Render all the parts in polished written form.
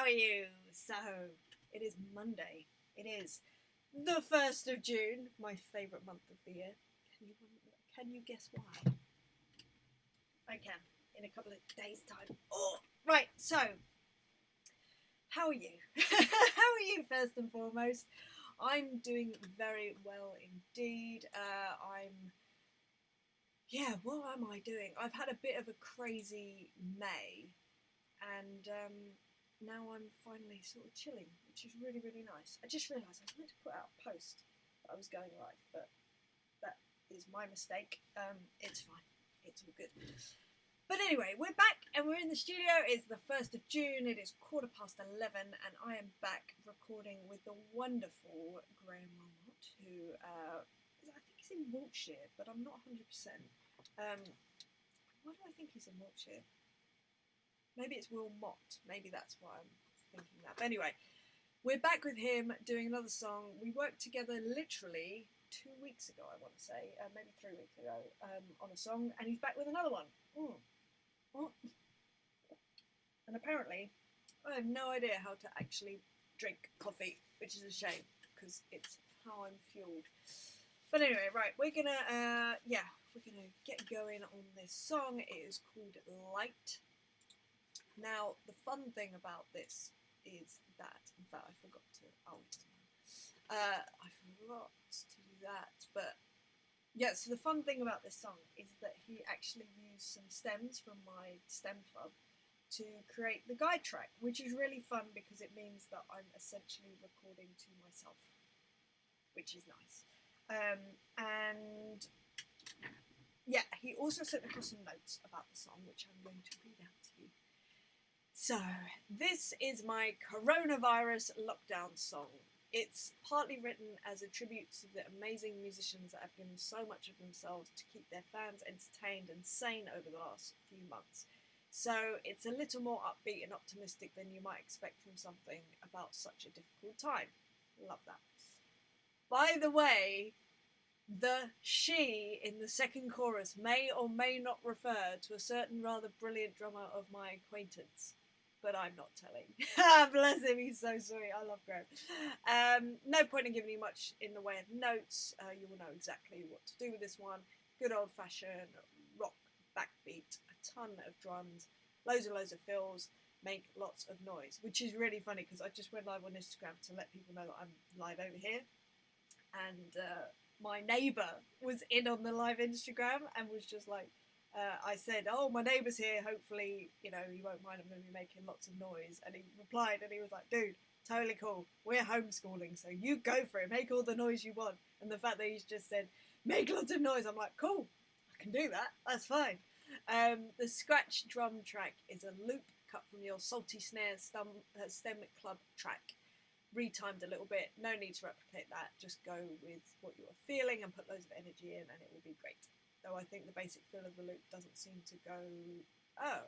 are you? So, it is Monday. It is the 1st of June, my favourite month of the year. Can you guess why? I can, in a couple of days' time. Oh, right, so, how are you? How are you, first and foremost? I'm doing very well indeed. What am I doing? I've had a bit of a crazy May, and now I'm finally sort of chilling, which is really, really nice. I just realised I was meant to put out a post that I was going live, but that is my mistake. It's fine. It's all good. But anyway, we're back and we're in the studio. It's the 1st of June. It is 11:15 and I am back recording with the wonderful Graham Willmott, who I think he's in Wiltshire, but I'm not 100%. Why do I think he's in Wiltshire? Maybe it's Willmott. Maybe that's why I'm thinking that. But anyway, we're back with him doing another song. We worked together literally 2 weeks ago, I want to say, maybe 3 weeks ago, on a song, and he's back with another one. And apparently, I have no idea how to actually drink coffee, which is a shame, because it's how I'm fueled. But anyway, right, we're gonna get going on this song. It is called Light. Now, the fun thing about this is that, in fact, I forgot to do that, but yeah, so the fun thing about this song is that he actually used some stems from my stem club to create the guide track, which is really fun because it means that I'm essentially recording to myself, which is nice. And yeah, he also sent across some notes about the song, which I'm going to read out to you. So, this is my coronavirus lockdown song. It's partly written as a tribute to the amazing musicians that have given so much of themselves to keep their fans entertained and sane over the last few months. So, it's a little more upbeat and optimistic than you might expect from something about such a difficult time. Love that. By the way, the she in the second chorus may or may not refer to a certain rather brilliant drummer of my acquaintance, but I'm not telling. Bless him, he's so sweet. I love Graham. No point in giving you much in the way of notes. You will know exactly what to do with this one. Good old-fashioned rock backbeat, a ton of drums, loads of fills, make lots of noise, which is really funny because I just went live on Instagram to let people know that I'm live over here, and my neighbour was in on the live Instagram and was just like, I said, oh, my neighbour's here, hopefully, you won't mind, I'm going to be making lots of noise. And he replied, and he was like, dude, totally cool, we're homeschooling, so you go for it, make all the noise you want. And the fact that he's just said, make lots of noise, I'm like, cool, I can do that, that's fine. The scratch drum track is a loop cut from your Salty Snare stem club track, retimed a little bit, no need to replicate that, just go with what you're feeling and put loads of energy in and it will be great. Though I think the basic feel of the loop doesn't seem to go, I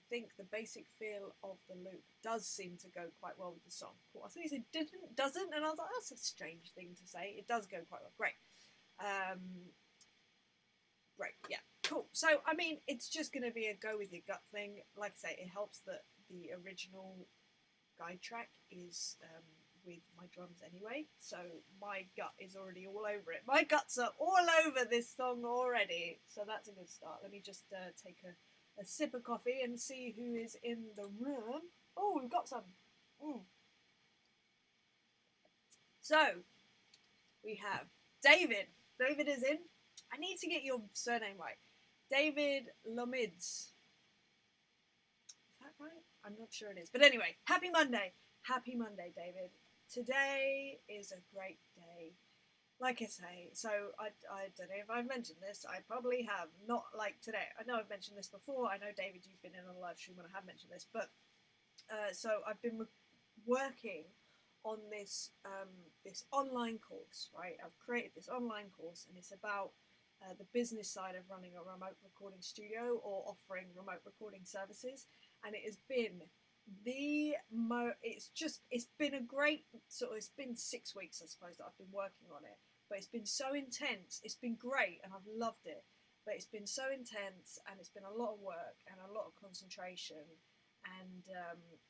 think the basic feel of the loop does seem to go quite well with the song. Cool. I thought he said doesn't, and I was like, that's a strange thing to say. It does go quite well, great. Great, yeah, cool. So, I mean, it's just going to be a go with your gut thing. Like I say, it helps that the original guide track is with my drums anyway, so my gut is already all over it. My guts are all over this song already, so that's a good start. Let me just take a sip of coffee and see who is in the room. Oh, we've got some. So, we have David. David is in. I need to get your surname right. David Lomids. Is that right? I'm not sure it is. But anyway, happy Monday. Happy Monday, David. Today is a great day. Like I say, so I don't know if I've mentioned this. I probably have. Not like today. I know I've mentioned this before. I know, David, you've been in on a live stream when I have mentioned this. But so I've been working on this this online course, right? I've created this online course, and it's about the business side of running a remote recording studio or offering remote recording services. And it has been it's been a great it's been 6 weeks, I suppose, that I've been working on it, but it's been so intense. It's been great and I've loved it, but it's been so intense and it's been a lot of work and a lot of concentration, and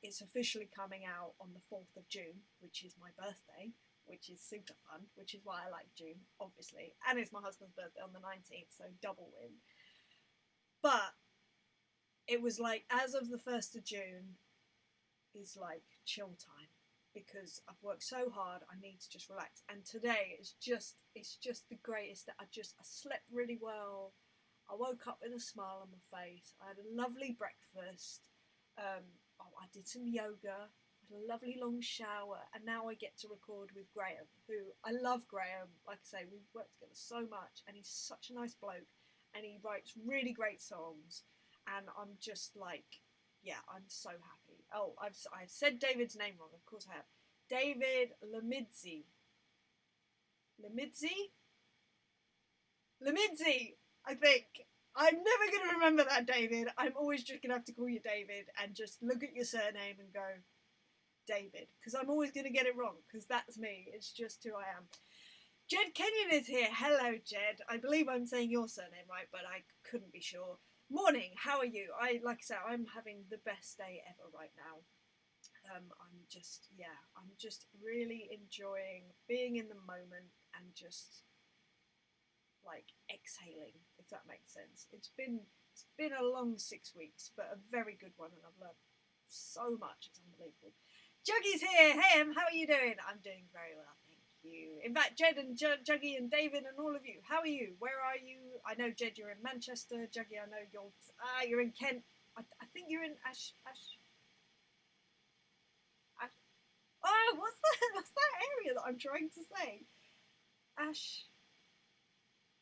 it's officially coming out on the 4th of June, which is my birthday, which is super fun, which is why I like June, obviously. And it's my husband's birthday on the 19th, so double win. But it was like, as of the 1st of June, is like chill time, because I've worked so hard, I need to just relax. And today it's just the greatest. I slept really well. I woke up with a smile on my face. I had a lovely breakfast. I did some yoga. I had a lovely long shower, and now I get to record with Graham, who I love. Graham, like I say, we've worked together so much, and he's such a nice bloke, and he writes really great songs, and I'm just like, yeah, I'm so happy. Oh, I've said David's name wrong. Of course I have. David Lemidzi. Lemidzi, I think. I'm never going to remember that, David. I'm always just going to have to call you David and just look at your surname and go, David. Because I'm always going to get it wrong, because that's me. It's just who I am. Jed Kenyon is here. Hello, Jed. I believe I'm saying your surname right, but I couldn't be sure. Morning, how are you? Like I said, I'm having the best day ever right now. I'm just really enjoying being in the moment and just like exhaling, if that makes sense. It's been a long 6 weeks, but a very good one, and I've learned so much. It's unbelievable. Juggy's here. Hey, how are you doing? I'm doing very well, thank you. In fact, Jed and Juggy and David and all of you, how are you? Where are you? I know, Jed, you're in Manchester. Juggy, I know you're in Kent. I think you're in Ash. Oh, what's that area that I'm trying to say? Ash.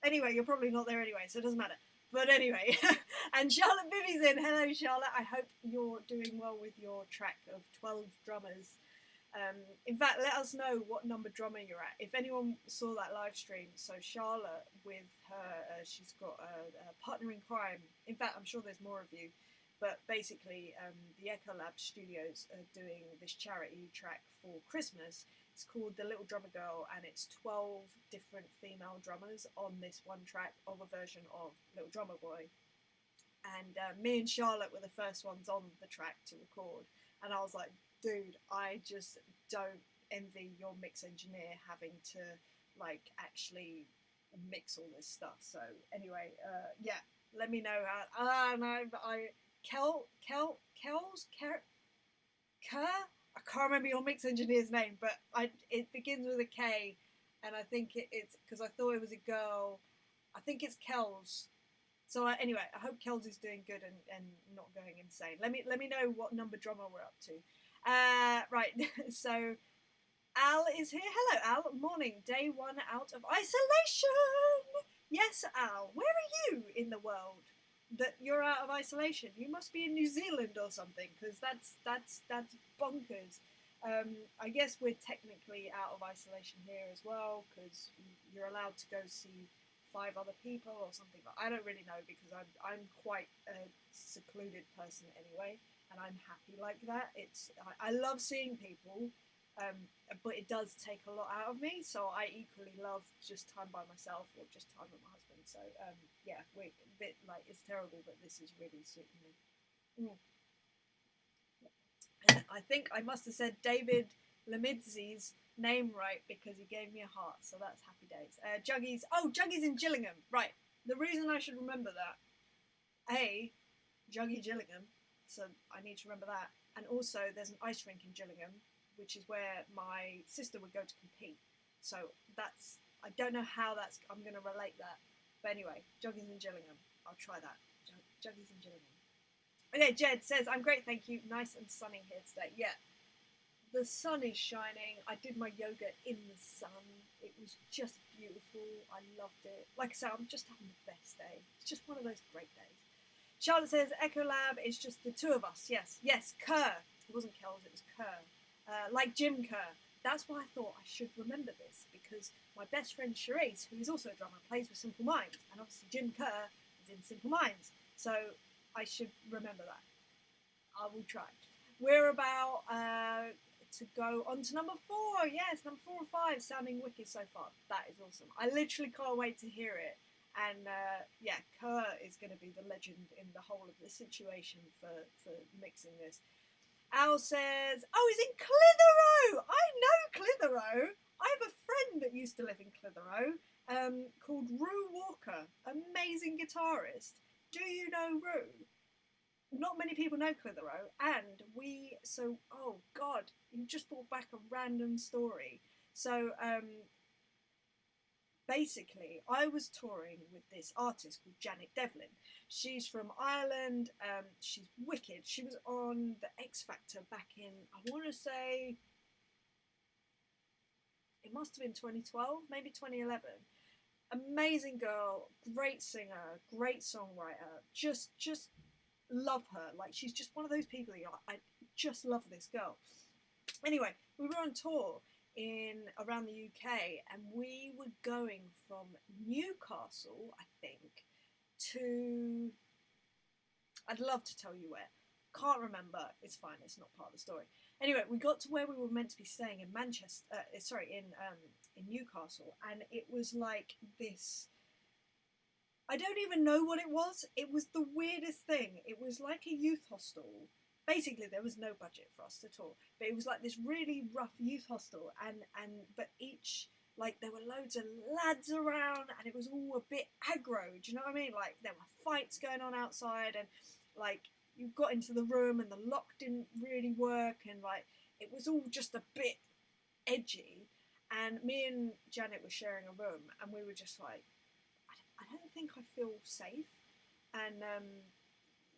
Anyway, you're probably not there anyway, so it doesn't matter. But anyway, and Charlotte Bibby's in. Hello, Charlotte. I hope you're doing well with your track of 12 drummers. In fact, let us know what number drummer you're at. If anyone saw that live stream, so Charlotte with her, she's got a partner in crime. In fact, I'm sure there's more of you. But basically, the Echo Lab Studios are doing this charity track for Christmas. It's called The Little Drummer Girl, and it's 12 different female drummers on this one track of a version of Little Drummer Boy. And me and Charlotte were the first ones on the track to record. And I was like, dude, I just don't envy your mix engineer having to, like, actually mix all this stuff. So anyway, yeah, let me know how... I can't remember your mix engineer's name, but it begins with a K, and I think it's because I thought it was a girl. I think it's Kels. So anyway, I hope Kels is doing good and not going insane. Let me know what number drummer we're up to. Right, so Al is here. Hello, Al. Morning. Day 1 out of isolation. Yes, Al. Where are you in the world that you're out of isolation? You must be in New Zealand or something, because that's bonkers. I guess we're technically out of isolation here as well, because you're allowed to go see 5 other people or something, but I don't really know, because I'm quite a secluded person anyway, and I'm happy like that. I love seeing people, but it does take a lot out of me, so I equally love just time by myself or just time with my husband. So yeah, a bit like, it's terrible, but this is really suiting me. And I think I must have said David Lemidzi's name right, because he gave me a heart, so that's happy days. Juggy's in Gillingham, right? The reason I should remember that, Juggy Gillingham, so I need to remember that. And also, there's an ice rink in Gillingham, which is where my sister would go to compete. So I don't know how I'm going to relate that. But anyway, Juggy's in Gillingham. I'll try that. Juggy's in Gillingham. Okay, Jed says, I'm great, thank you. Nice and sunny here today. Yeah, the sun is shining. I did my yoga in the sun. It was just beautiful. I loved it. Like I said, I'm just having the best day. It's just one of those great days. Charlotte says, Echo Lab is just the 2 of us. Yes, Kerr. It wasn't Kells, it was Kerr. Like Jim Kerr. That's why I thought I should remember this, because my best friend Charisse, who is also a drummer, plays with Simple Minds, and obviously Jim Kerr is in Simple Minds, so I should remember that. I will try. We're about to go on to number 4. Yes, number 4 and 5, sounding wicked so far. That is awesome. I literally can't wait to hear it. And yeah, Kerr is going to be the legend in the whole of the situation for mixing this. Al says, oh, he's in Clitheroe! I know Clitheroe! I have a friend that used to live in Clitheroe called Rue Walker, amazing guitarist. Do you know Rue? Not many people know Clitheroe, and oh God, you just brought back a random story. So, basically, I was touring with this artist called Janet Devlin. She's from Ireland. She's wicked. She was on the X Factor back in, I want to say, it must have been 2012, maybe 2011. Amazing girl, great singer, great songwriter. Just love her. Like, she's just one of those people that you're like, I just love this girl. Anyway, we were on tour around the UK, and we were going from Newcastle, I think, to, I'd love to tell you where. Can't remember. It's fine. It's not part of the story. Anyway, we got to where we were meant to be staying in Manchester. In Newcastle, and it was like this. I don't even know what it was. It was the weirdest thing. It was like a youth hostel. Basically, there was no budget for us at all, but it was like this really rough youth hostel, but each, like, there were loads of lads around, and it was all a bit aggro. Do you know what I mean? Like, there were fights going on outside, and like, you got into the room and the lock didn't really work, and like, it was all just a bit edgy. And me and Janet were sharing a room, and we were just like, I don't think I feel safe. And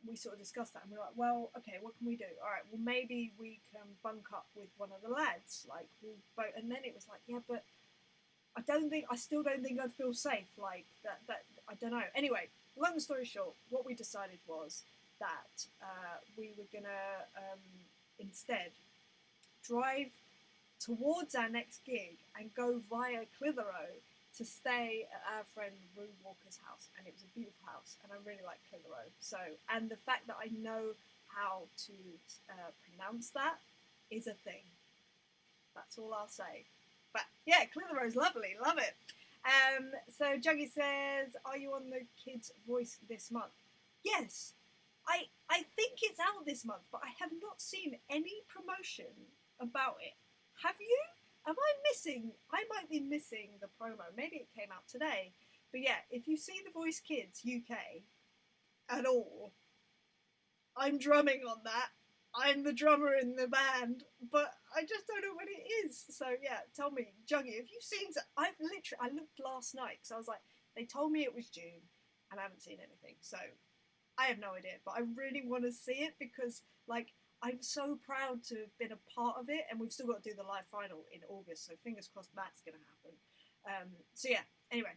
we sort of discussed that, and we were like, well, okay, what can we do? All right, well, maybe we can bunk up with one of the lads. Like, we'll both. And then it was like, yeah, but I still don't think I'd feel safe. Like, that I don't know. Anyway, long story short, what we decided was that we were gonna instead drive towards our next gig and go via Clitheroe to stay at our friend Rue Walker's house. And it was a beautiful house, and I really like Clitheroe. So, and the fact that I know how to pronounce that is a thing. That's all I'll say. But yeah, Clitheroe's lovely, love it. So Juggy says, are you on the Kids' Voice this month? Yes, I think it's out this month, but I have not seen any promotion about it. Have you? Am I missing? I might be missing the promo. Maybe it came out today. But yeah, if you see The Voice Kids UK at all, I'm drumming on that. I'm the drummer in the band, but I just don't know what it is. So yeah, tell me, Juggy, have you seen? I looked last night because I was like, they told me it was June, and I haven't seen anything. So I have no idea, but I really want to see it because, like, I'm so proud to have been a part of it, and we've still got to do the live final in August, so fingers crossed that's going to happen. So yeah, anyway.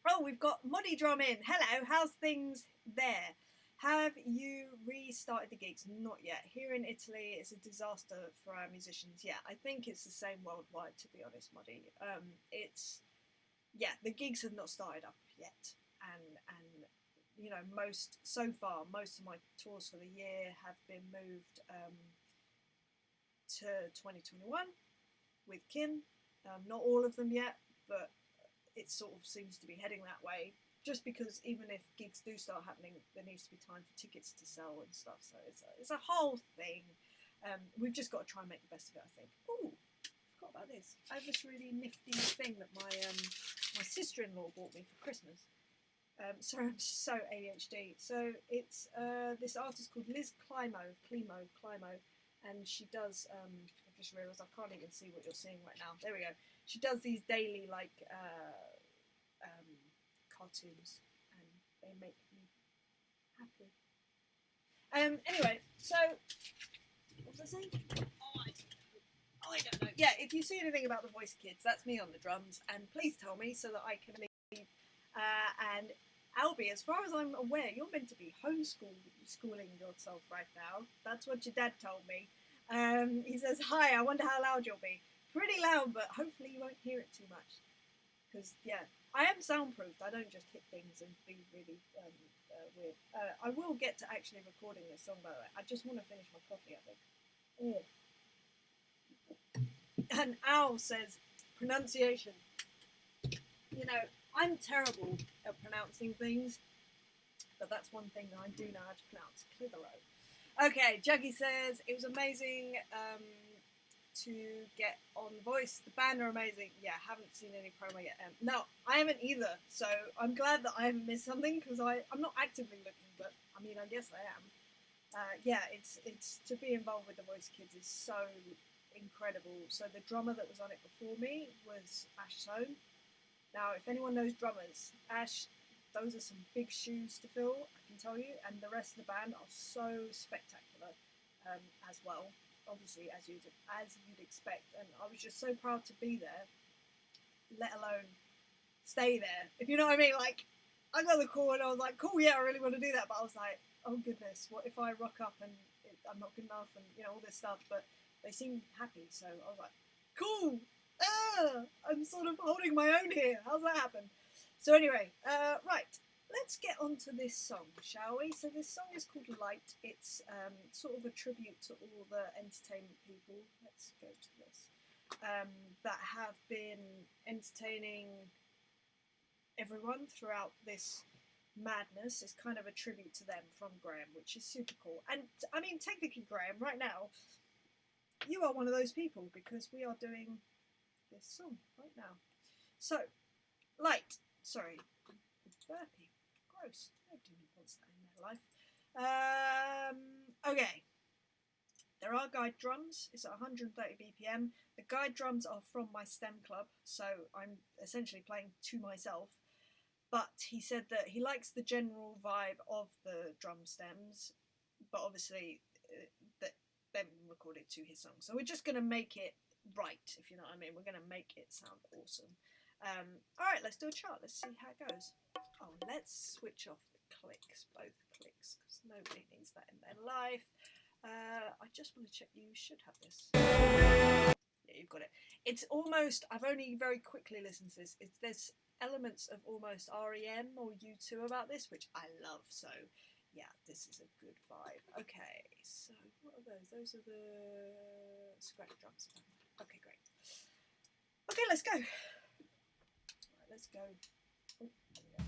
Oh, we've got Muddy Drum in. Hello, how's things there? Have you restarted the gigs? Not yet. Here in Italy, it's a disaster for our musicians. Yeah, I think it's the same worldwide, to be honest, Muddy. The gigs have not started up yet, and you know, most of my tours for the year have been moved to 2021 with Kim. Not all of them yet, but it sort of seems to be heading that way. Just because even if gigs do start happening, there needs to be time for tickets to sell and stuff. So it's a whole thing. We've just got to try and make the best of it, I think. Ooh, I forgot about this. I have this really nifty thing that my sister-in-law bought me for Christmas. Sorry, I'm so ADHD. So it's this artist called Liz Climo, and she does. I just realised I can't even see what you're seeing right now. There we go. She does these daily cartoons, and they make me happy. Anyway, so what was I saying? I don't know. Yeah, if you see anything about the Voice Kids, that's me on the drums, and please tell me so that I can leave. And Albie, as far as I'm aware, you're meant to be schooling yourself right now. That's what your dad told me. He says, hi, I wonder how loud you'll be. Pretty loud, but hopefully you won't hear it too much. Because, yeah, I am soundproofed. I don't just hit things and be really weird. I will get to actually recording this song, by the way. I just want to finish my coffee, I think. And Al says, pronunciation. You know, I'm terrible at pronouncing things, but that's one thing that I do know how to pronounce. Clitheroe. Okay, Juggy says, it was amazing to get on The Voice. The band are amazing. Yeah, haven't seen any promo yet. No, I haven't either, so I'm glad that I haven't missed something, because I'm not actively looking, but I mean, I guess I am. Yeah, it's to be involved with The Voice Kids is so incredible. So the drummer that was on it before me was Ash Sloan. Now, if anyone knows drummers, Ash, those are some big shoes to fill, I can tell you, and the rest of the band are so spectacular as well, obviously, as you'd expect, and I was just so proud to be there, let alone stay there, if you know what I mean. Like, I got the call and I was like, cool, yeah, I really want to do that, but I was like, oh goodness, what if I rock up and I'm not good enough, and all this stuff, but they seemed happy, so I was like, cool, I'm sort of holding my own here, how's that happen? So anyway, right, let's get on to this song, shall we? So this song is called Light. It's sort of a tribute to all the entertainment people, let's go to this, that have been entertaining everyone throughout this madness. It's kind of a tribute to them from Graham, which is super cool. And I mean, technically, Graham, right now, you are one of those people, because we are doing this song right now. So, Light. Sorry, burpee. Gross. Nobody wants that in their life. Okay. There are guide drums. It's at 130 BPM. The guide drums are from my STEM club, so I'm essentially playing to myself. But he said that he likes the general vibe of the drum stems, but obviously that Ben recorded to his song. So we're just going to make it right, if you know what I mean. We're going to make it sound awesome. Alright, let's do a chart. Let's see how it goes. Oh, let's switch off the clicks, both clicks, because nobody needs that in their life. I just want to check you should have this. Yeah, you've got it. It's almost, I've only very quickly listened to this. There's elements of almost REM or U2 about this, which I love. So, yeah, this is a good vibe. Okay, so what are those? Those are the scratch drums. Okay, great. Okay, let's go. Right, let's go. Oh, there we go.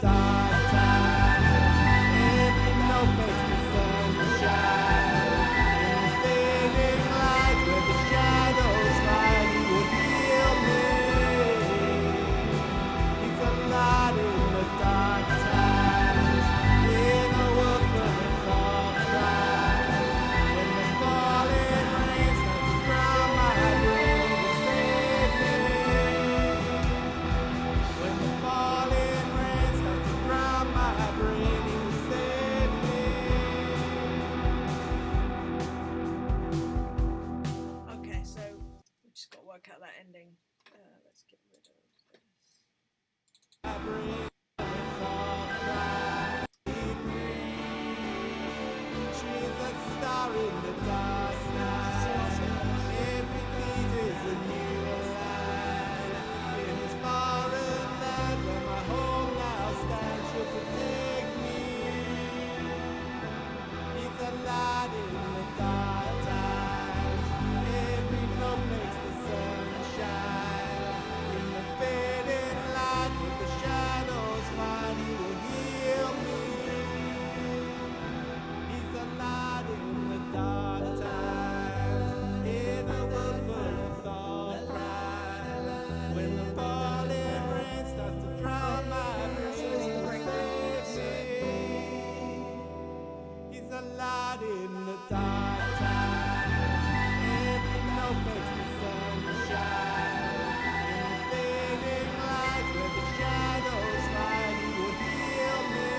dark times. Every note makes the sun shine. In the fading light where the shadows hide, he will heal me. He's a light in the dark times. In a world full of thought cries. When the falling rain starts to drown my brain, he will save me. When the falling rain starts to drown my brain, he will save me. Okay, so we just got to work out that ending. Let's get rid of this. My brain thought cries. She's a star in the dark night. Every beat is a new light. In this foreign land where my home now stands, she'll protect me. He's a light in the dark times. Every note makes the sun shine. In the fading light with the shadows find, he will heal me. He's a light in the dark times. In a world full of thought cries. When the falling rain starts to drown my brain, he saves me. He's a light in the dark times. Every note makes the sun shine. In the fading light where the shadows hide, he will heal me.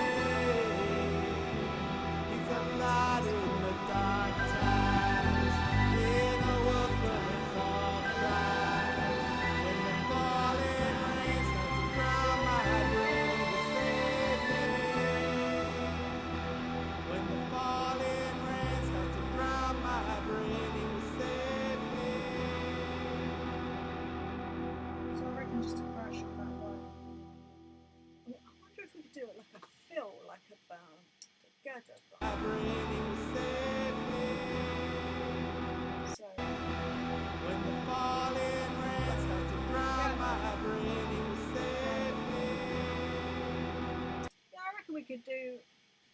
He's a light in the dark times. In a world full of thought cries. When the falling rain starts to drown my brain, he will save me. When the falling rain starts to drown my brain, he will save me. So I reckon just a crash on that one. I wonder if we could do it like a fill, like a bound together. My brain, he will save me. So When the falling rain starts to drown my brain, he will save me. yeah, I reckon we could do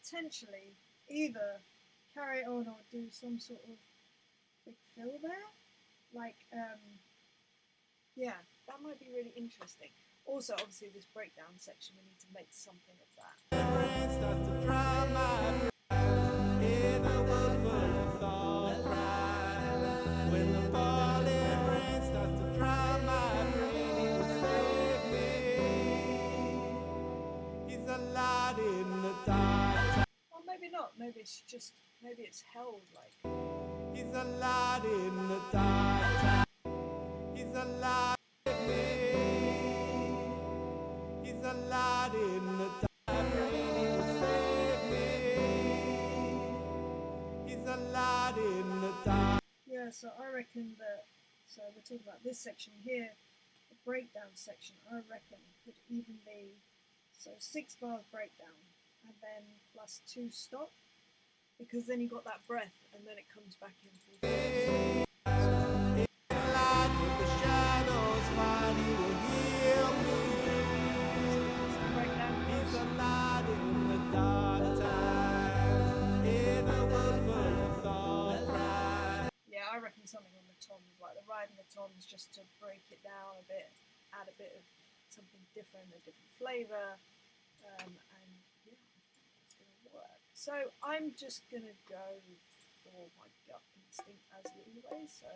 potentially either carry on or do some sort of big fill there. Like, yeah, that might be really interesting. Also, obviously, this breakdown section, we need to make something of that. Rain starts to drown my brain. In a world full of thought cries. When the falling rain starts to drown my brain, he will save me. He's a light in the dark times. Or maybe not. Maybe it's just, maybe it's held like. He's a light in the dark times. He's a light in me. He's a light in the dark times. He will save me. He's a light in the dark. Yeah, so I reckon that, so we're talking about this section here, the breakdown section, I reckon could even be, so 6 bars breakdown, and then plus 2 stop, because then you got that breath, and then it comes back in full force. Light with the shadows find, he will heal me. So that's the breakdown He's chorus. a light in the dark times. In a world full of thought cries. Yeah, I reckon something on the toms, like the riding the toms, just to break it down a bit, add a bit of something different, a different flavour, and yeah, it's going to work. So I'm just going to go for my gut instinct as always. So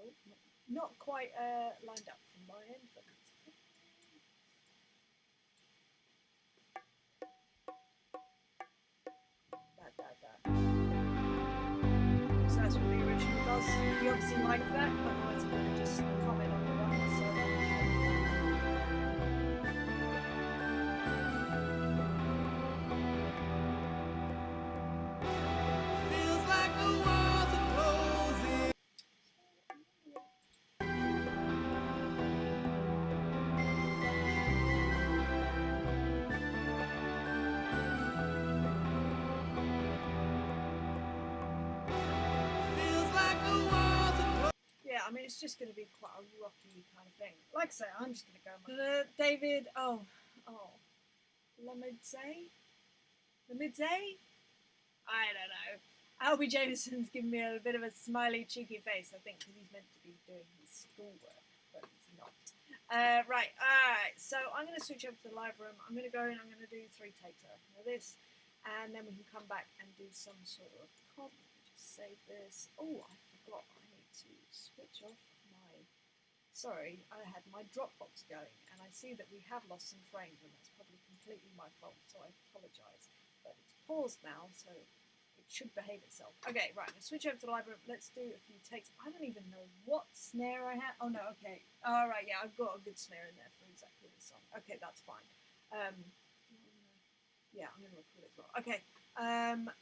oh, not quite lined up from my end, but that's okay. So that's what the original does. He obviously liked that, otherwise I'm going to just comment on the one. So Feels like the walls are closing. it's just going to be quite a rocky kind of thing. Like I say, I'm just going to go. David, Lamidze? I don't know. Albie Jameson's giving me a bit of a smiley, cheeky face, I think, because he's meant to be doing his schoolwork, but he's not. Right, alright, so I'm going to switch over to the live room. I'm going to go in, I'm going to do 3 takes, I reckon, of this, and then we can come back and do some sort of comp. Just save this. Oh, I forgot I need to switch off my... Sorry, I had my Dropbox going, and I see that we have lost some frames, and that's probably completely my fault, so I apologise. But it's paused now, so it should behave itself. Okay, right, I'm going to switch over to the library. Let's do a few takes. I don't even know what snare I have. Oh, no, okay. All right, yeah, I've got a good snare in there for exactly this song. Okay, that's fine. Yeah, I'm going to record it as well. Okay, I'm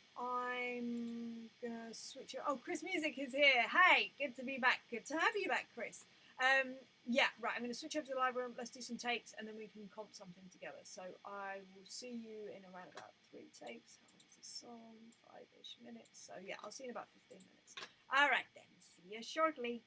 going to switch it. Oh, Chris Music is here. Hey, good to be back. Good to have you back, Chris. Yeah, right, I'm going to switch over to the live room. Let's do some takes, and then we can comp something together. So I will see you in around about 3 takes. How long is this song? 5-ish minutes. So yeah, I'll see you in about 15 minutes. All right then, see you shortly.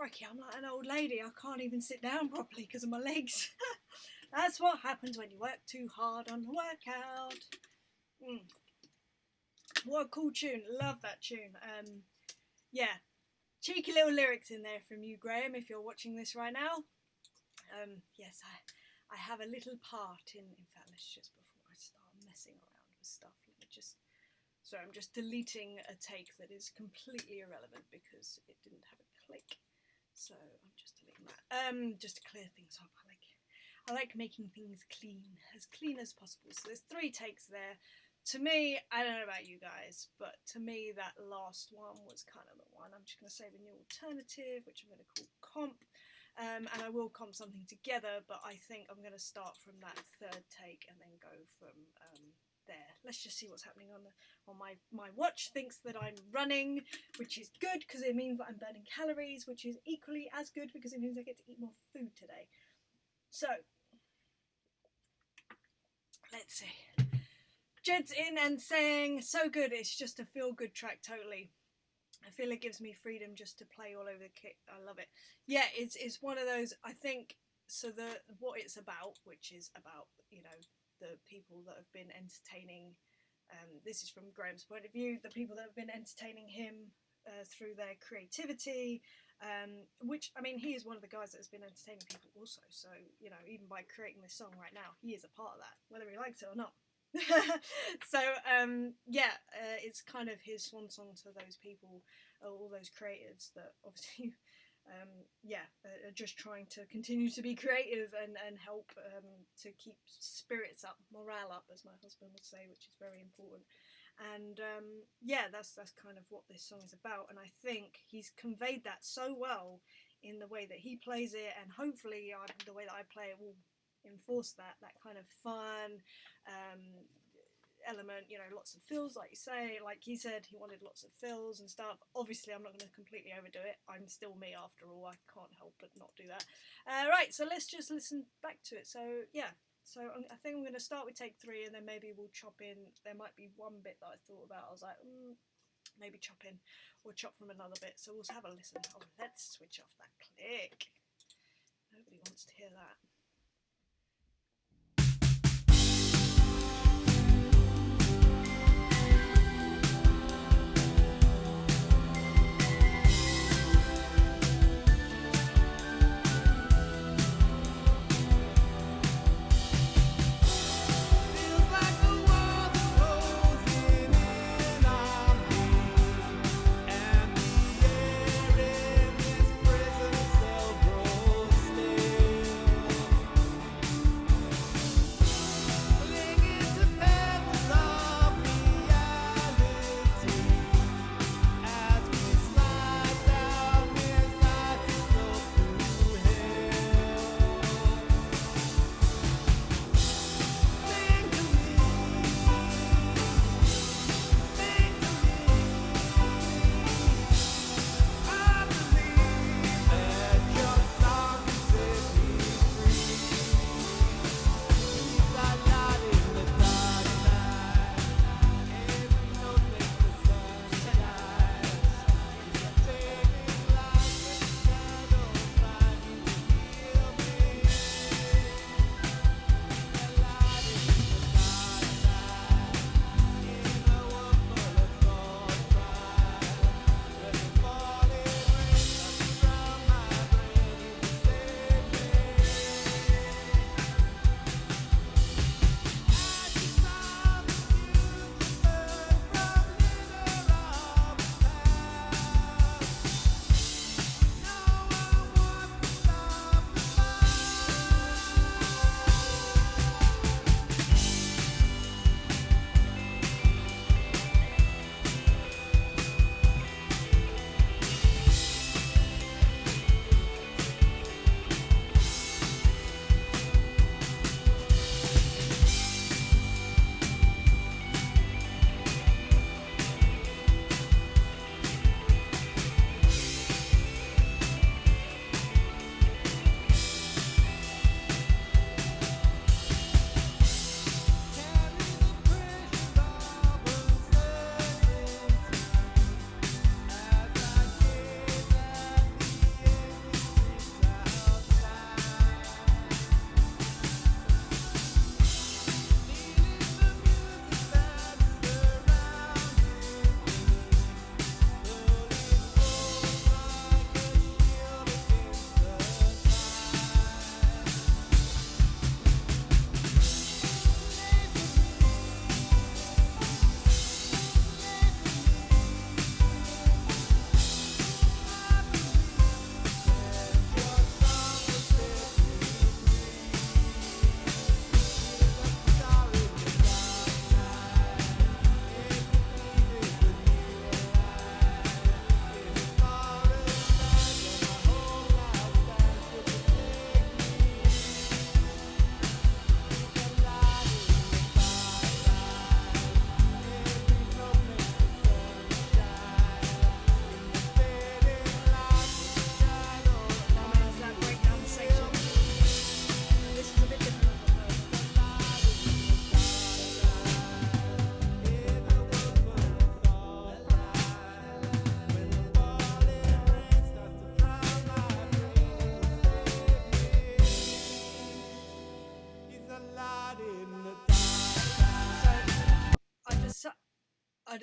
crikey, I'm like an old lady. I can't even sit down properly because of my legs. That's what happens when you work too hard on the workout. What a cool tune. Love that tune. Yeah, cheeky little lyrics in there from you, Graham, if you're watching this right now. Yes, I have a little part in fact, let's just, before I start messing around with stuff, let me just, sorry, I'm just deleting a take that is completely irrelevant because it didn't have a click. So I'm just deleting that, just to clear things up. I like making things as clean as possible. So there's 3 takes there. To me, I don't know about you guys, but to me that last one was kind of the one. I'm just going to save a new alternative, which I'm going to call comp. And I will comp something together, but I think I'm going to start from that 3rd take and then go from there. Let's just see what's happening on my watch. Thinks that I'm running, which is good because it means that I'm burning calories, which is equally as good because it means I get to eat more food today. So let's see. Jed's in and saying, so good, it's just a feel-good track, totally. I feel it gives me freedom just to play all over the kit. I love it. Yeah, it's one of those, I think, so what it's about, which is about, you know, the people that have been entertaining, this is from Graham's point of view, the people that have been entertaining him through their creativity, which, I mean, he is one of the guys that has been entertaining people also, so, you know, even by creating this song right now, he is a part of that, whether he likes it or not. So yeah, it's kind of his swan song to those people, all those creatives that obviously are just trying to continue to be creative and help to keep spirits up, morale up, as my husband would say, which is very important. And yeah, that's kind of what this song is about, and I think he's conveyed that so well in the way that he plays it, and hopefully the way that I play it will enforce that kind of fun element, you know, lots of fills, like you say, like he said, he wanted lots of fills and stuff. Obviously I'm not going to completely overdo it, I'm still me after all, I can't help but not do that. Right, so let's just listen back to it. So yeah, so I think I'm going to start with take 3 and then maybe we'll chop in, there might be one bit that I thought about, I was like, maybe chop in or chop from another bit, so we'll have a listen. Oh, let's switch off that click, nobody wants to hear that. And the air in this prison cell grows stale.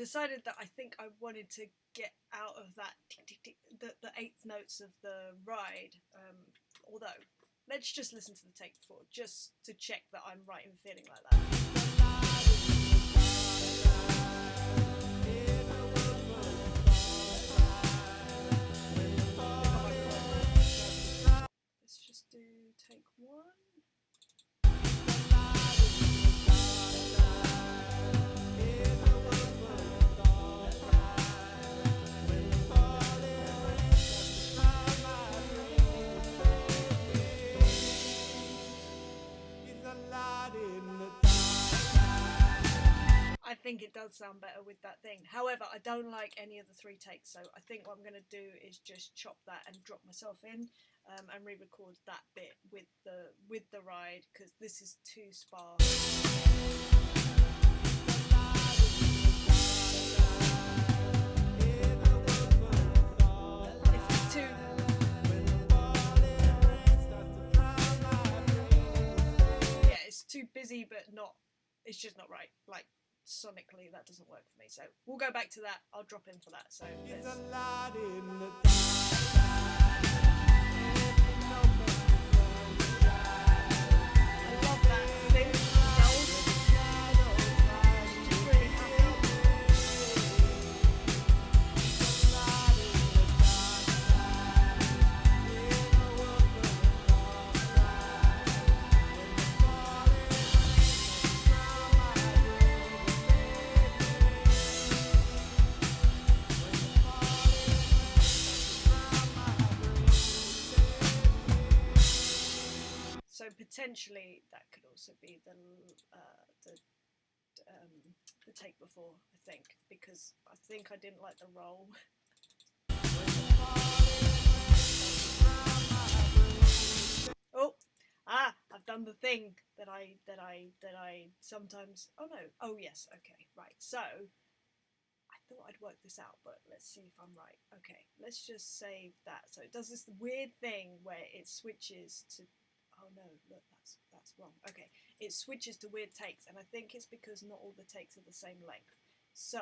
decided that I think I wanted to get out of that tick, tick, tick, the eighth notes of the ride. Although, let's just listen to the take before, just to check that I'm right in feeling like that. Let's just do take one. I think it does sound better with that thing. However, I don't like any of the 3 takes, so I think what I'm going to do is just chop that and drop myself in, and re-record that bit with the ride, because this is too sparse. It's too. Yeah, it's too busy, but not. It's just not right. Like, sonically, that doesn't work for me. So we'll go back to that. I'll drop in for that. So I love that synth sound. Just really happy. So potentially that could also be the take before, I think, because I think I didn't like the roll. Oh, I've done the thing that I sometimes. Oh no. Oh yes. Okay. Right. So I thought I'd work this out, but let's see if I'm right. Okay. Let's just save that. So it does this weird thing where it switches to. Oh no, look, that's wrong. Okay, it switches to weird takes, and I think it's because not all the takes are the same length. So,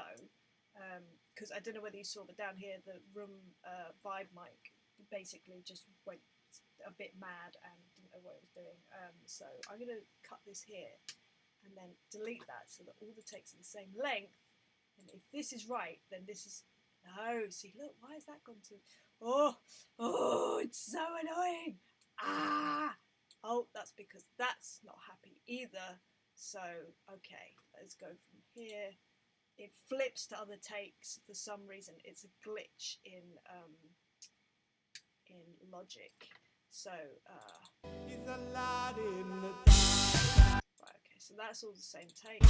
because I don't know whether you saw, but down here the room vibe mic basically just went a bit mad and didn't know what it was doing. So I'm going to cut this here and then delete that so that all the takes are the same length. And if this is right, then this is... No, see, look, why has that gone to... Oh, it's so annoying! Oh, that's because that's not happy either. So, okay, let's go from here. It flips to other takes for some reason. It's a glitch in Logic. So, right, okay, so that's all the same take.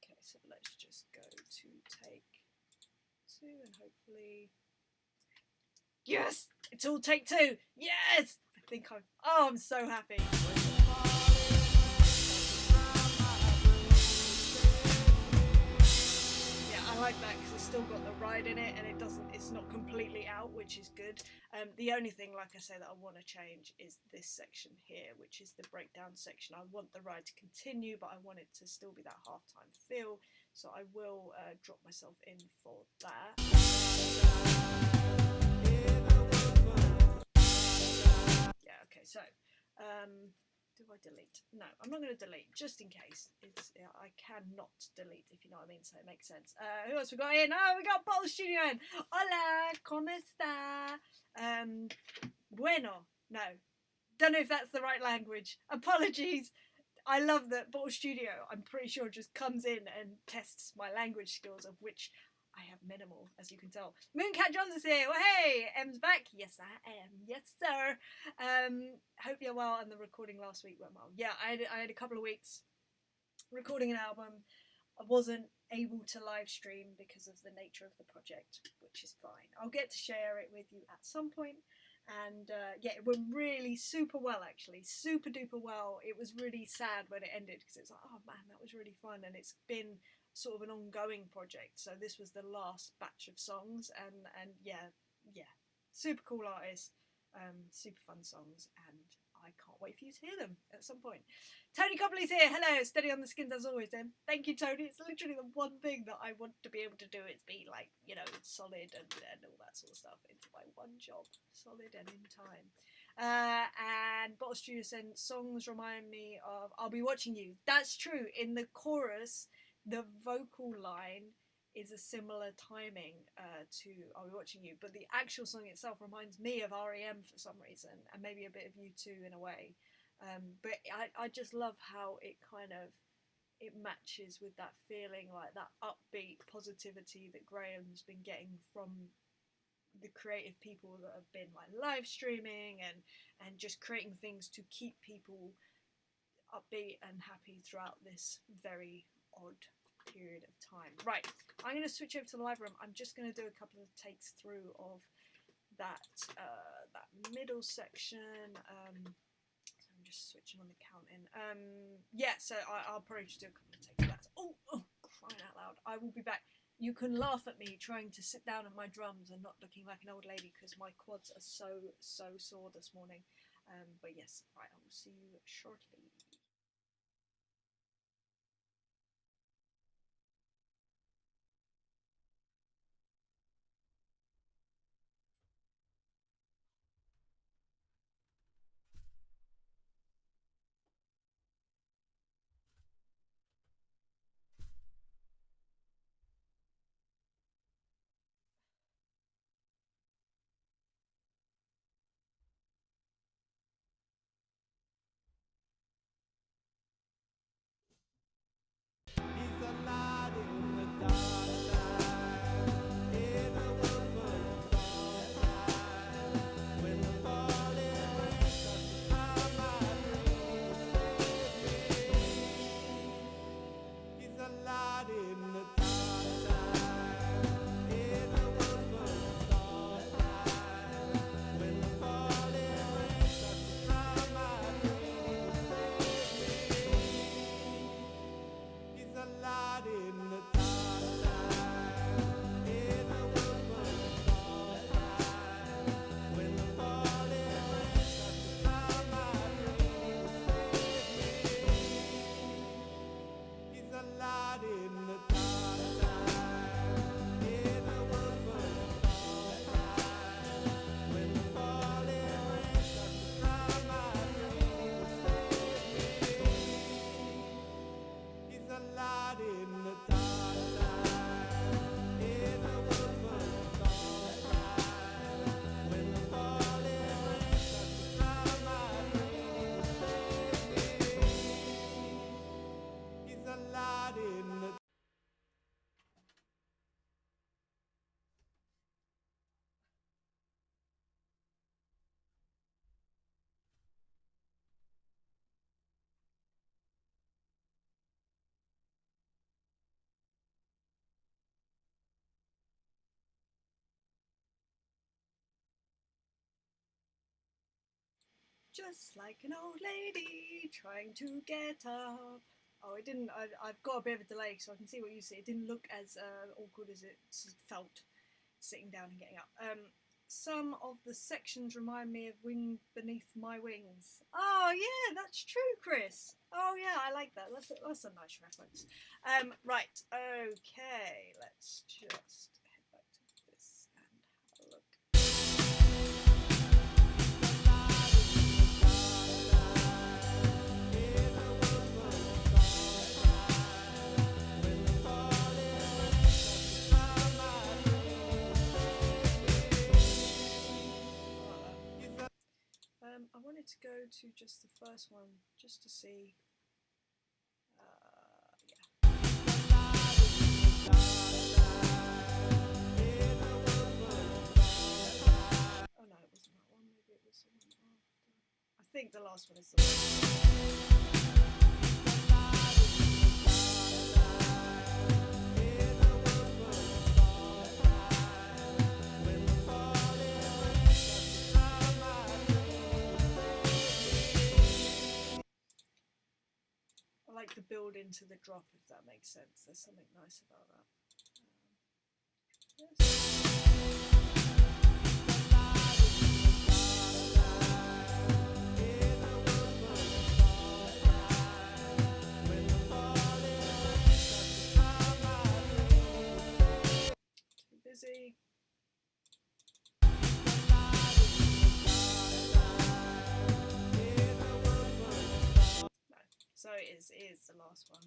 Okay, so let's just go to take 2 and hopefully... Yes! It's all take 2! Yes! I think I'm so happy. Yeah, I like that because it's still got the ride in it and it's not completely out, which is good. The only thing, like I say, that I want to change is this section here, which is the breakdown section. I want the ride to continue, but I want it to still be that halftime feel. So I will drop myself in for that. Yeah, okay, so do I delete? No, I'm not going to delete, just in case. I cannot delete, if you know what I mean, so it makes sense. Who else we got in? Oh, we got Bottle Studio in. Hola, ¿cómo está? Bueno. No, don't know if that's the right language. Apologies. I love that Bottle Studio, I'm pretty sure, just comes in and tests my language skills, of which I have minimal, as you can tell. Mooncat Johns is here. Well, hey, Em's back. Yes, I am. Yes, sir. Hope you're well. And the recording last week went well. Yeah, I had a couple of weeks recording an album. I wasn't able to live stream because of the nature of the project, which is fine. I'll get to share it with you at some point. And yeah, it went really super well, actually. Super duper well. It was really sad when it ended because it was like, oh man, that was really fun. And it's been sort of an ongoing project, so this was the last batch of songs, and yeah, super cool artist, super fun songs, and I can't wait for you to hear them at some point. Tony Copley's here. Hello, steady on the skins as always. Then thank you, Tony. It's literally the one thing that I want to be able to do. It's be like, you know, solid and all that sort of stuff. It's my one job, solid and in time. And Bottle Studio said songs remind me of I'll Be Watching You. That's true. In the chorus, the vocal line is a similar timing to I'll Be Watching You, but the actual song itself reminds me of REM for some reason, and maybe a bit of U2 in a way. But I just love how it it matches with that feeling, like that upbeat positivity that Graham's been getting from the creative people that have been like live streaming and just creating things to keep people upbeat and happy throughout this very odd period of time. Right, I'm going to switch over to the live room. I'm just going to do a couple of takes through of that middle section. I'm just switching on the counting. Yeah, so I'll probably just do a couple of takes of that. Oh, crying out loud. I will be back. You can laugh at me trying to sit down at my drums and not looking like an old lady because my quads are so sore this morning. But yes, right, I will see you shortly. He's a light in the dark night, in a world full of starlight. When the falling rain touches my dreams, he's a light in the dark night, in a world full of starlight. When the falling rain touches my dreams, he's a light in the dark night, in a world full of starlight. When the falling rain touches my dreams, he's a light in the dark night, in a world full of starlight. When the falling rain touches my dreams, he's a light in the dark night, in a world full of starlight. When the falling rain touches my dreams, he's a light in the Just like an old lady trying to get up. Oh, it didn't. I've got a bit of a delay, so I can see what you see. It didn't look as awkward as it felt sitting down and getting up. Some of the sections remind me of Wing Beneath My Wings. Oh, yeah, that's true, Chris. Oh, yeah, I like that. That's a nice reference. Right, okay, let's just head back to this and have a look. I wanted to go to just the first one, just to see. Yeah. Oh no, it wasn't that one. Maybe it was the one after. I think the last one is the one. I like the build into the drop, if that makes sense. There's something nice about that. Yes. So it is the last one.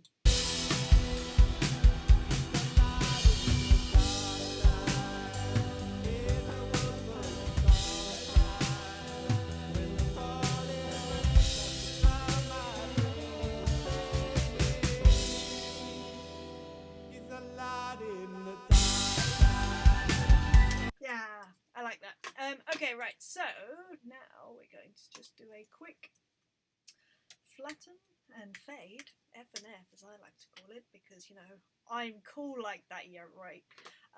Yeah, I like that. Okay, right, so now we're going to just do a quick flatten and fade, F and F as I like to call it, because, you know, I'm cool like that, yeah, right.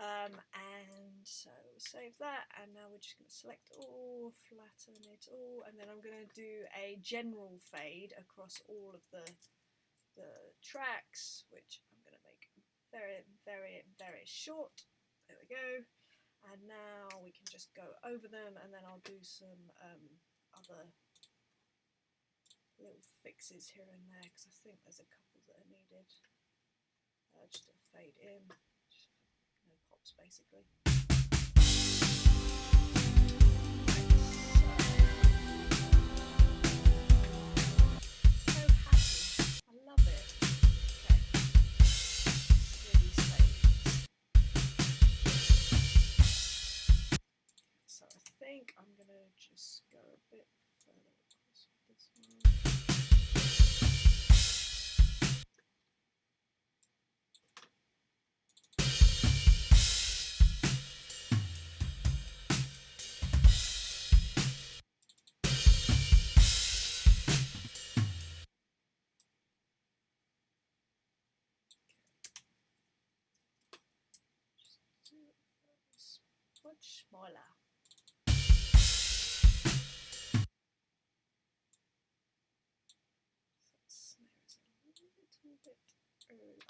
And so save that, and now we're just going to select all, flatten it all, and then I'm going to do a general fade across all of the tracks, which I'm going to make very, very, very short. There we go. And now we can just go over them, and then I'll do some other little fixes here and there, because I think there's a couple that are needed. Just a fade in, just no pops basically. So happy, I love it. Okay, these fades. So I think I'm gonna just go a bit further across with this one. Much smaller. That snare is a little bit early.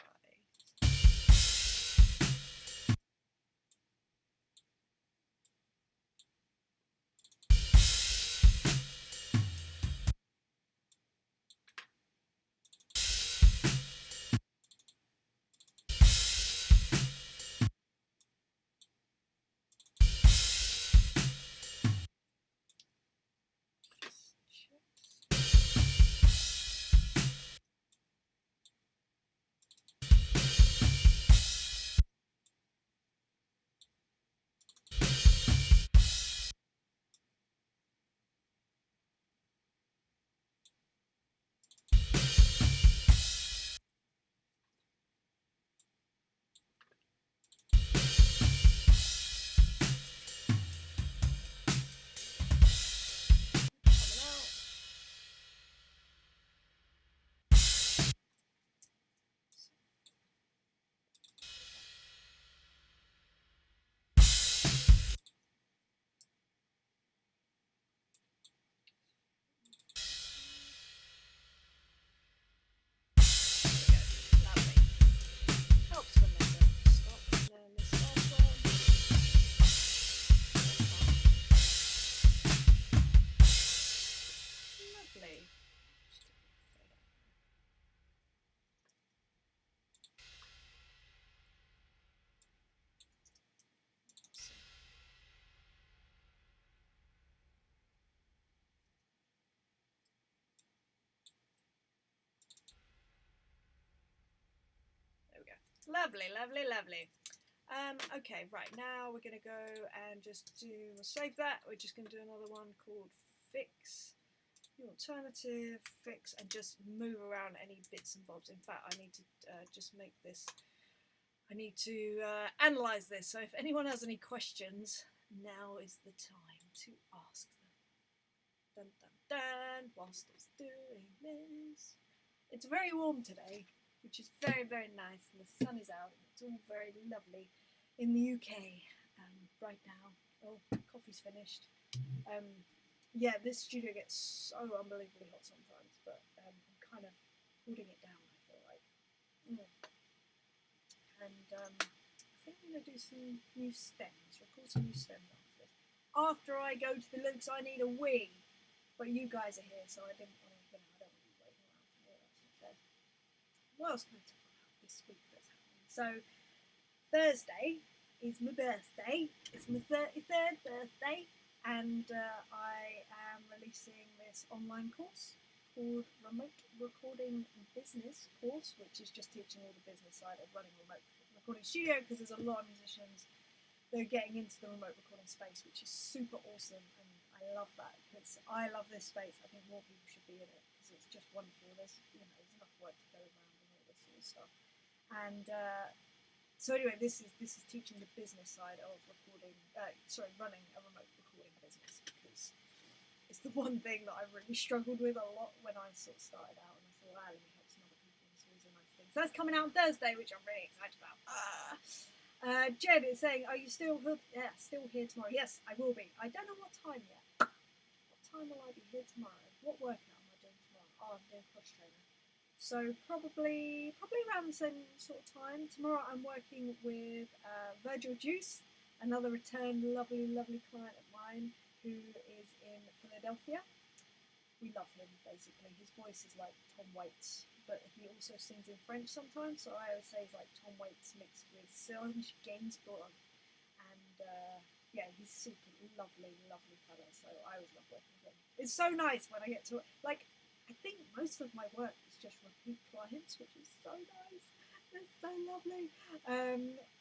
Lovely, lovely, lovely. Okay, right, now we're going to go and just save that. We're just going to do another one called Fix, New Alternative, Fix, and just move around any bits and bobs. In fact, I need to just make this, I need to analyse this. So if anyone has any questions, now is the time to ask them. Dun, dun, dun, whilst it's doing this. It's very warm today, which is very, very nice, and the sun is out, and it's all very lovely in the UK right now. Oh, coffee's finished. Yeah, this studio gets so unbelievably hot sometimes, but I'm kind of holding it down, I feel like. And I think I'm going to do some new stems, record some new stems after this. After I go to the loo, because I need a wee. But you guys are here, so I didn't want to, I don't want to be waiting around for me. That's not fair. What else can I talk about this week that's happening? So, Thursday is my birthday. It's my 33rd birthday, and I am releasing this online course called Remote Recording Business course, which is just teaching all the business side of running a remote recording studio, because there's a lot of musicians that are getting into the remote recording space, which is super awesome, and I love that because I love this space. I think more people should be in it because it's just wonderful. There's enough work to go around and all this sort of stuff. And so anyway, this is teaching the business side of running a remote recording business, because it's the one thing that I really struggled with a lot when I sort of started out, and I thought, let me help some other people, and it's always a nice thing. So that's coming out on Thursday, which I'm really excited about. Jed is saying, are you still here tomorrow? Yes, I will be. I don't know what time yet. What time will I be here tomorrow? What workout am I doing tomorrow? Oh, I'm doing cross training. So probably around the same sort of time. Tomorrow I'm working with Virgil Juice, another returned lovely client of mine who is in Philadelphia. We love him, basically. His voice is like Tom Waits, but he also sings in French sometimes, so I always say he's like Tom Waits mixed with Serge Gainsbourg. And yeah, he's super lovely fella, so I always love working with him. It's so nice when I get to, like, I think most of my work is just repeat clients, which is so nice. It's so lovely.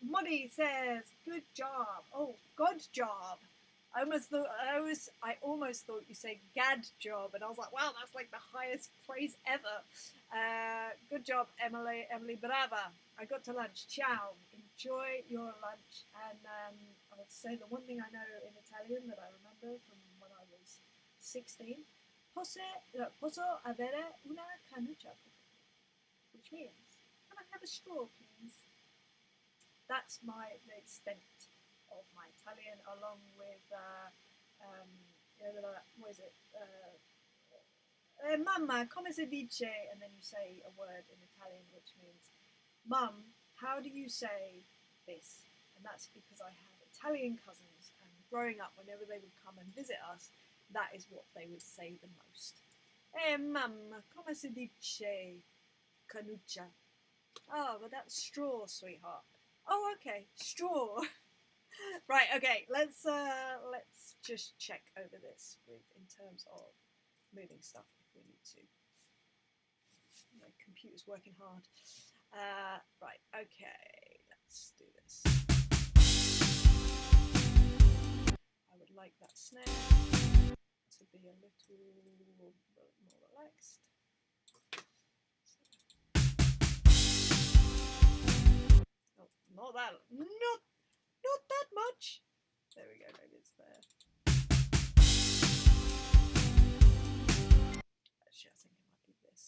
Muddy says, good job. Oh, God job. I almost thought you said gad job, and I was like, wow, that's like the highest praise ever. Good job, Emily Brava. I got to lunch. Ciao. Enjoy your lunch. And I would say the one thing I know in Italian that I remember from when I was 16, posso avere una cannuccia, which means, can I have a straw, please? That's the extent of my Italian, along with what is it? Mamma, come si dice? And then you say a word in Italian, which means, Mum, how do you say this? And that's because I have Italian cousins, and growing up, whenever they would come and visit us, that is what they would say the most. Mamma, come si dice cannuccia? Oh, but that's straw, sweetheart. Oh, okay, straw. Right, okay, let's just check over this in terms of moving stuff if we need to. My computer's working hard. Right, okay, let's do this. I would like that snare to be a little more relaxed. Oh, not that much. There we go, maybe it's there. Actually, I think it might be this.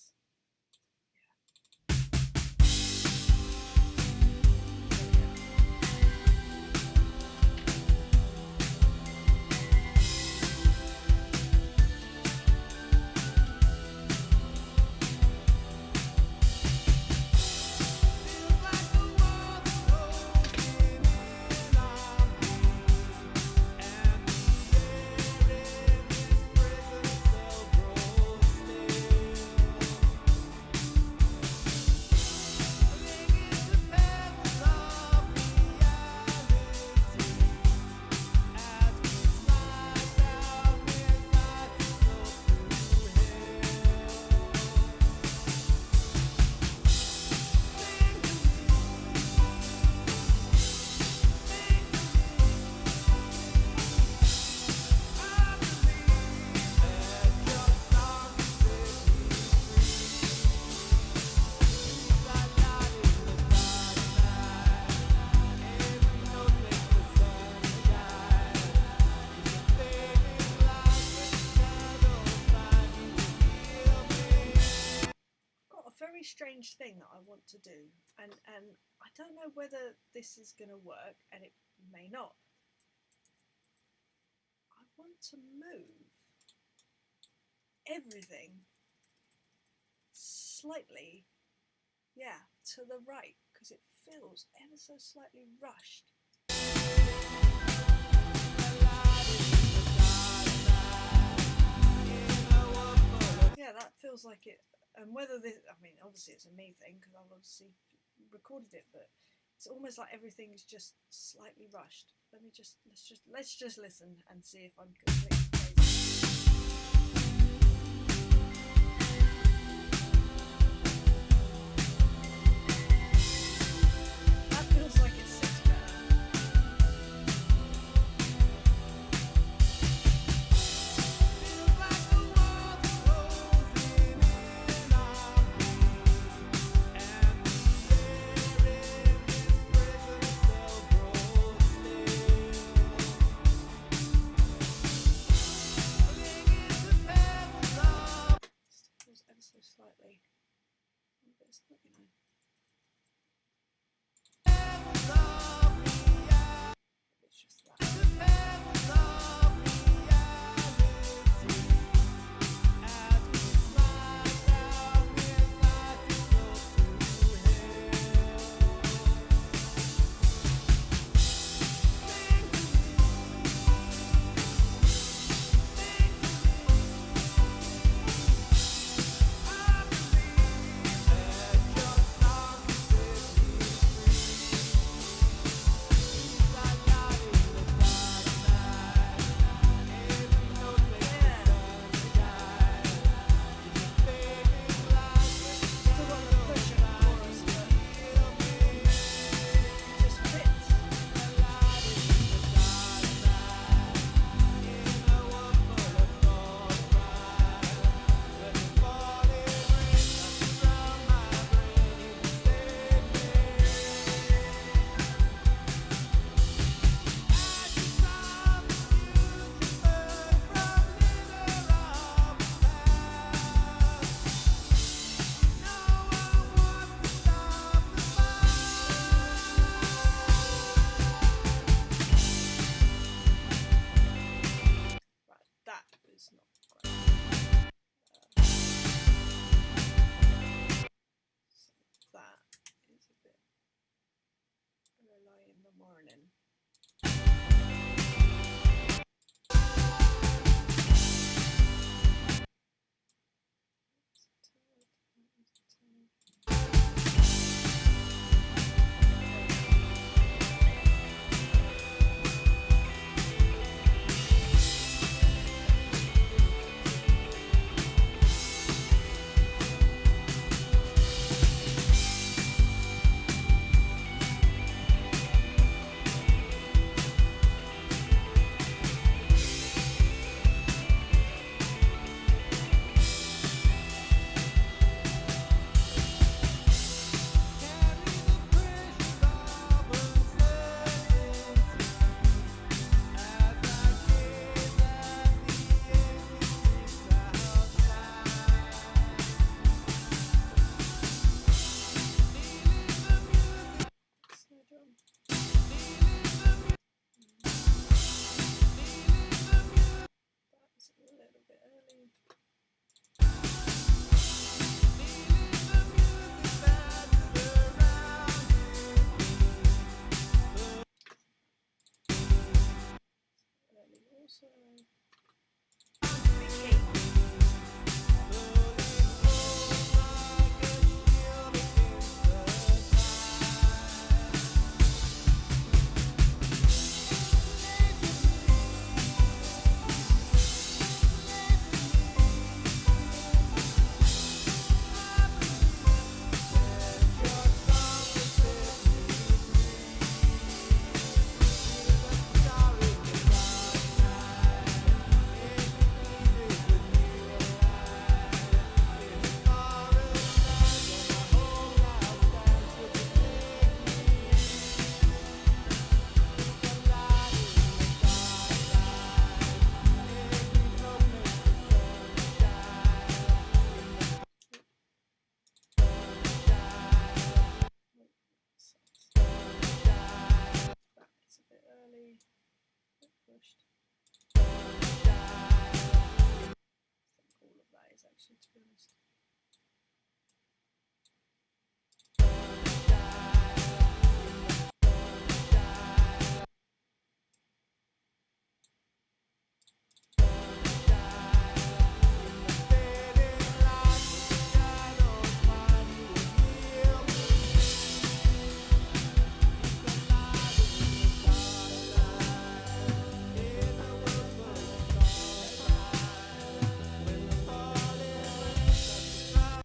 Strange thing that I want to do, and I don't know whether this is going to work, and it may not. I want to move everything slightly, to the right, because it feels ever so slightly rushed. Yeah, that feels like it. And whether this, I mean, obviously it's a me thing because I've obviously recorded it, but it's almost like everything's just slightly rushed. Let's just listen and see if I'm completely crazy. also big game. It's a bit early. A bit pushed. I think all of that is actually, to be honest.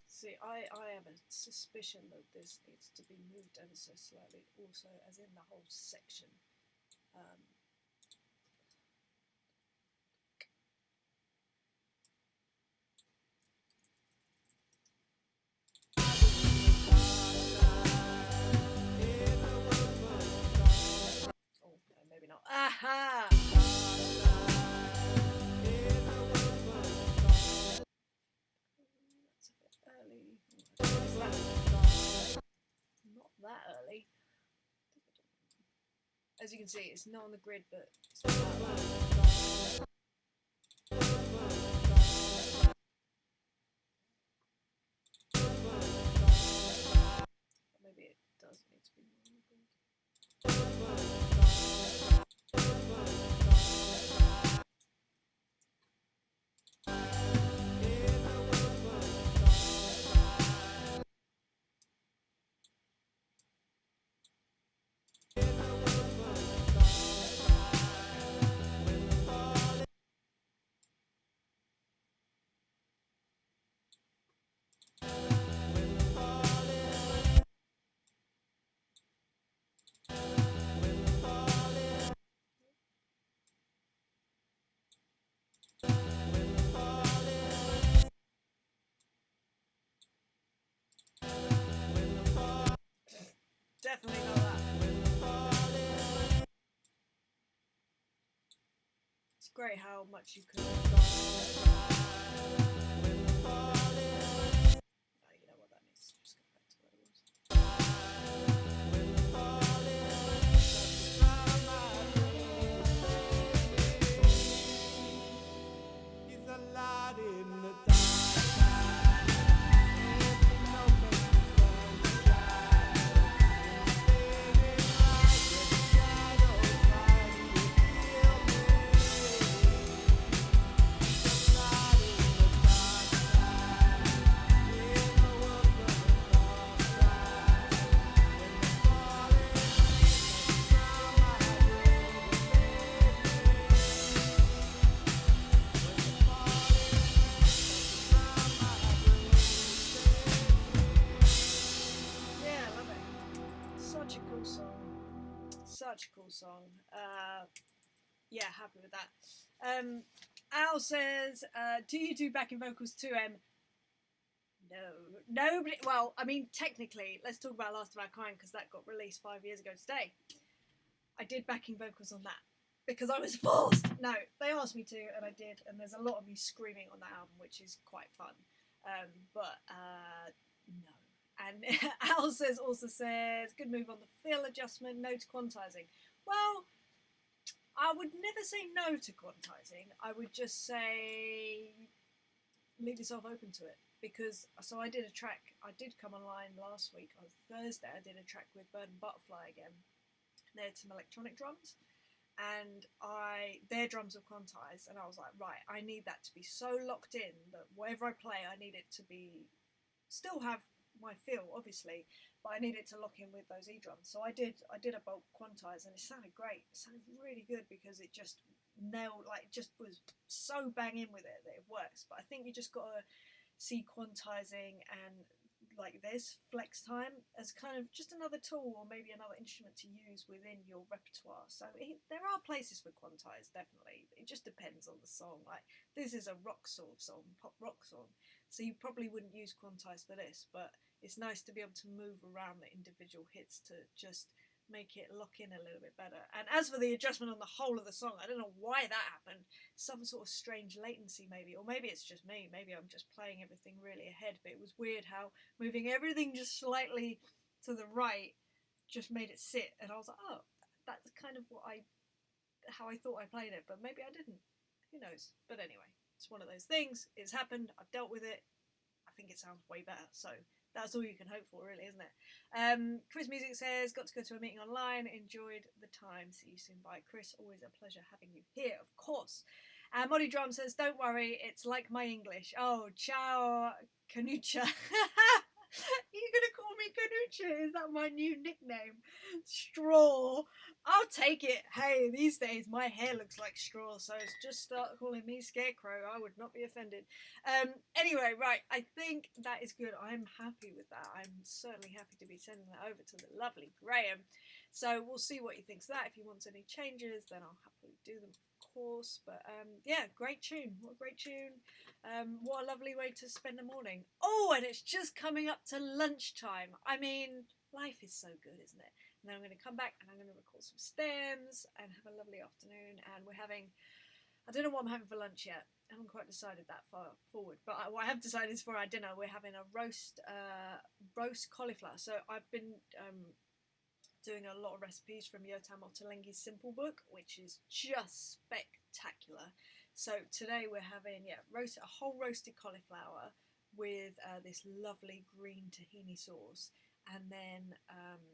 See, I have a suspicion that this needs to be moved ever so slightly, also as in the whole section. Oh, no, maybe not. Aha! That's a bit early. Not that early. As you can see, it's not on the grid, but it's not that loud. Maybe it does need to be more on the grid. Definitely not that. It's great how much you can. You know what, that needs to just go back to where it was. He's a lad in the dark. Such a cool song. Yeah, happy with that. Al says, do you do backing vocals too, Em? No. Nobody. Well, I mean, technically, let's talk about Last of Our Kind, because that got released 5 years ago today. I did backing vocals on that because I was forced. No, they asked me to, and I did. And there's a lot of me screaming on that album, which is quite fun. But no. And Al also says, good move on the fill adjustment, no to quantizing. Well, I would never say no to quantizing. I would just say leave yourself open to it. Because, so I did a track, I did come online last week, on Thursday, I did a track with Bird and Butterfly again. They had some electronic drums. and their drums were quantized, and I was like, right, I need that to be so locked in that whatever I play, I need it to be still have my feel, obviously, but I need it to lock in with those E-drums. So I did a bulk quantize, and it sounded great. It sounded really good because it just nailed, like, just was so bang in with it that it works. But I think you just got to see quantizing and like this flex time as kind of just another tool or maybe another instrument to use within your repertoire. So there are places for quantize, definitely. It just depends on the song. Like, this is a rock sort of song, pop rock song, so you probably wouldn't use quantize for this, but it's nice to be able to move around the individual hits to just make it lock in a little bit better. And as for the adjustment on the whole of the song, I don't know why that happened. Some sort of strange latency maybe, or maybe it's just me, maybe I'm just playing everything really ahead, but it was weird how moving everything just slightly to the right just made it sit, and I was like, oh, that's kind of how I thought I played it, but maybe I didn't, who knows. But anyway, it's one of those things, it's happened, I've dealt with it, I think it sounds way better, so that's all you can hope for, really, isn't it? Chris Music says, got to go to a meeting online, enjoyed the time, see you soon. Bye, Chris, always a pleasure having you here, of course. And Molly Drum says, don't worry, it's like my English. Oh, ciao, Kanucha. Are you going to call me Kanucha? Is that my new nickname? Straw. I'll take it. Hey, these days my hair looks like straw, so just start calling me Scarecrow. I would not be offended. Anyway, right, I think that is good. I'm happy with that. I'm certainly happy to be sending that over to the lovely Graham. So we'll see what he thinks of that. If he wants any changes, then I'll happily do them, of course. But yeah, great tune. What a great tune. What a lovely way to spend the morning. Oh, and it's just coming up to lunchtime. I mean, life is so good, isn't it? And then I'm going to come back and I'm going to record some stems and have a lovely afternoon. And we're having, I don't know what I'm having for lunch yet. I haven't quite decided that far forward. But what I have decided is for our dinner, we're having a roast cauliflower. So I've been doing a lot of recipes from Yotam Ottolenghi's Simple Book, which is just spectacular. So today we're having a whole roasted cauliflower with this lovely green tahini sauce, and then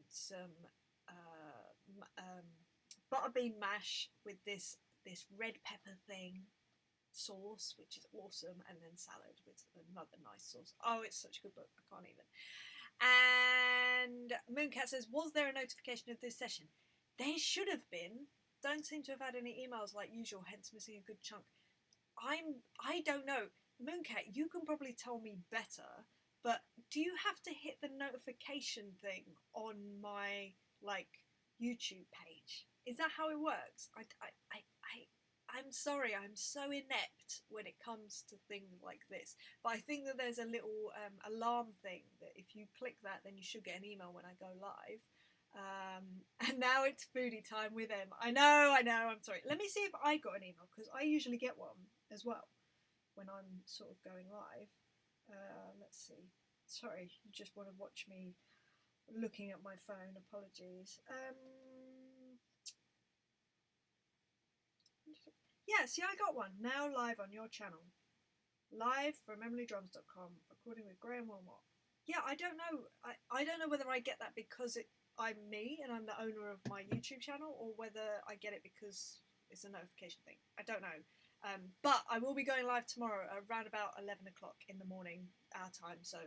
some butterbean mash with this red pepper thing sauce, which is awesome, and then salad with another nice sauce. Oh, it's such a good book, I can't even. And Mooncat says, was there a notification of this session? There should have been. Don't seem to have had any emails like usual, hence missing a good chunk. I don't know. Mooncat, you can probably tell me better, but do you have to hit the notification thing on my YouTube page? Is that how it works? I'm sorry, I'm so inept when it comes to things like this. But I think that there's a little alarm thing that if you click that, then you should get an email when I go live. And now it's foodie time with him. I know, I'm sorry. Let me see if I got an email, because I usually get one as well when I'm sort of going live. Let's see. Sorry, you just want to watch me looking at my phone. Apologies. Yeah, see, I got one. Now live on your channel. Live from emilydrums.com, recording with Graham Willmott. Yeah, I don't know. I don't know whether I get that because I'm me and I'm the owner of my YouTube channel, or whether I get it because it's a notification thing. I don't know. But I will be going live tomorrow around about 11 o'clock in the morning, our time. So,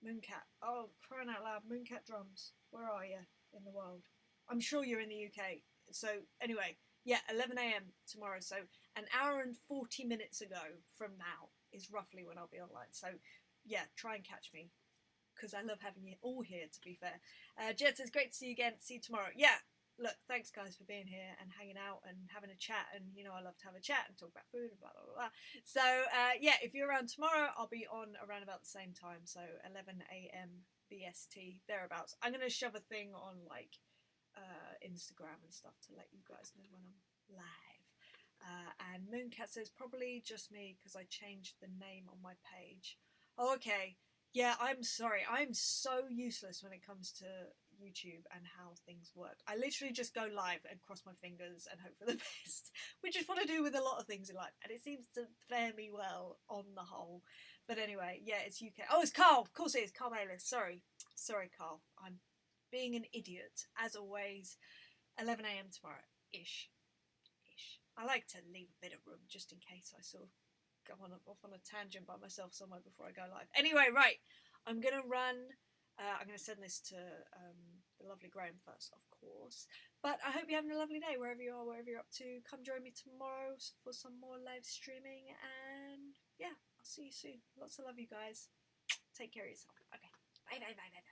Mooncat. Oh, crying out loud. Mooncat Drums. Where are you in the world? I'm sure you're in the UK. So, anyway, yeah, 11 a.m. tomorrow. So, an hour and 40 minutes ago from now is roughly when I'll be online. So, yeah, try and catch me, because I love having you all here, to be fair. Jet says, great to see you again. See you tomorrow. Yeah, look, thanks, guys, for being here and hanging out and having a chat. And, you know, I love to have a chat and talk about food and blah, blah, blah, blah. So, yeah, if you're around tomorrow, I'll be on around about the same time. So, 11 a.m. BST, thereabouts. I'm going to shove a thing on, Instagram and stuff to let you guys know when I'm live. And Mooncat says, probably just me, because I changed the name on my page. Oh, okay. Yeah, I'm sorry. I'm so useless when it comes to YouTube and how things work. I literally just go live and cross my fingers and hope for the best, which is what I do with a lot of things in life, and it seems to fare me well on the whole. But anyway, yeah, it's UK. Oh, it's Carl. Of course it is. Carl Bayless. Sorry, Carl. I'm being an idiot, as always. 11 a.m. tomorrow. Ish. I like to leave a bit of room just in case I sort of go off on a tangent by myself somewhere before I go live. Anyway, right, I'm going to run. I'm going to send this to the lovely Graham first, of course. But I hope you're having a lovely day wherever you are, wherever you're up to. Come join me tomorrow for some more live streaming. And yeah, I'll see you soon. Lots of love, you guys. Take care of yourself. Okay. Bye.